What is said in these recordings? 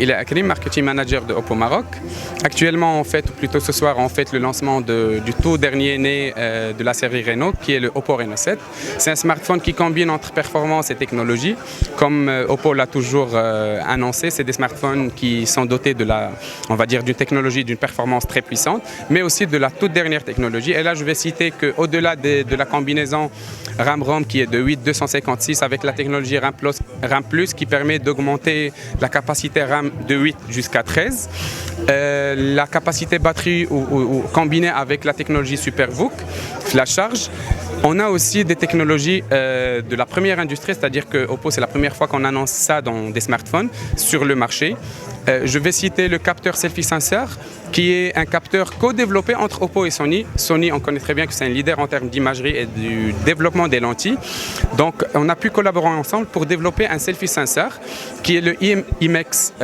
il est Akrim, marketing manager de Oppo Maroc. Actuellement, on fête, ou plutôt ce soir, on fête le lancement du tout dernier né de la série Reno, qui est le Oppo Reno 7. C'est un smartphone qui combine entre performance et technologie. Comme Oppo l'a toujours annoncé, c'est des smartphones qui sont dotés on va dire, d'une technologie, d'une performance très puissante, mais aussi de la toute dernière technologie. Et là, je vais citer qu'au-delà de la combinaison RAM-ROM qui est de 8 256 avec la technologie RAM+, qui permet d'augmenter la capacité RAM de 8 jusqu'à 13, la capacité batterie combinée avec la technologie SuperVOOC, la charge. On a aussi des technologies de la première industrie, c'est-à-dire que Oppo, c'est la première fois qu'on annonce ça dans des smartphones sur le marché. Je vais citer le capteur selfie sensor, qui est un capteur co-développé entre Oppo et Sony. Sony, on connaît très bien que c'est un leader en termes d'imagerie et du développement des lentilles. Donc, on a pu collaborer ensemble pour développer un selfie sensor qui est le IMX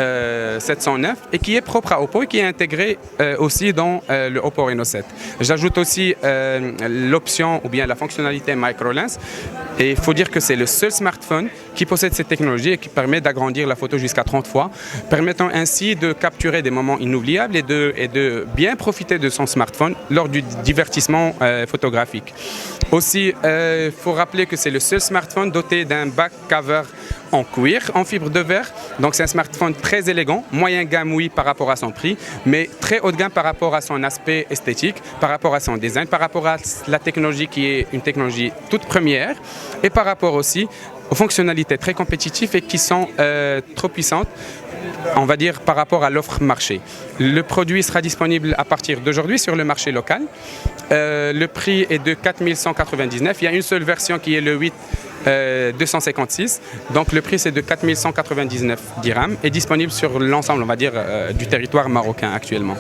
709 et qui est propre à Oppo et qui est intégré aussi dans le Oppo Reno 7. J'ajoute aussi l'option ou bien la fonctionnalité micro-lens. Et il faut dire que c'est le seul smartphone qui possède cette technologie et qui permet d'agrandir la photo jusqu'à 30 fois, permettant ainsi de capturer des moments inoubliables et de bien profiter de son smartphone lors du divertissement photographique. Aussi, il faut rappeler que c'est le seul smartphone doté d'un back cover en cuir, en fibre de verre. Donc c'est un smartphone très élégant, moyen gamme oui par rapport à son prix, mais très haut de gamme par rapport à son aspect esthétique, par rapport à son design, par rapport à la technologie qui est une technologie toute première et par rapport aussi aux fonctionnalités très compétitives et qui sont trop puissantes, on va dire, par rapport à l'offre marché. Le produit sera disponible à partir d'aujourd'hui sur le marché local. Le prix est de 4 199. Il y a une seule version qui est le 8 256. Donc le prix c'est de 4 199 dirhams et disponible sur l'ensemble, on va dire, du territoire marocain actuellement.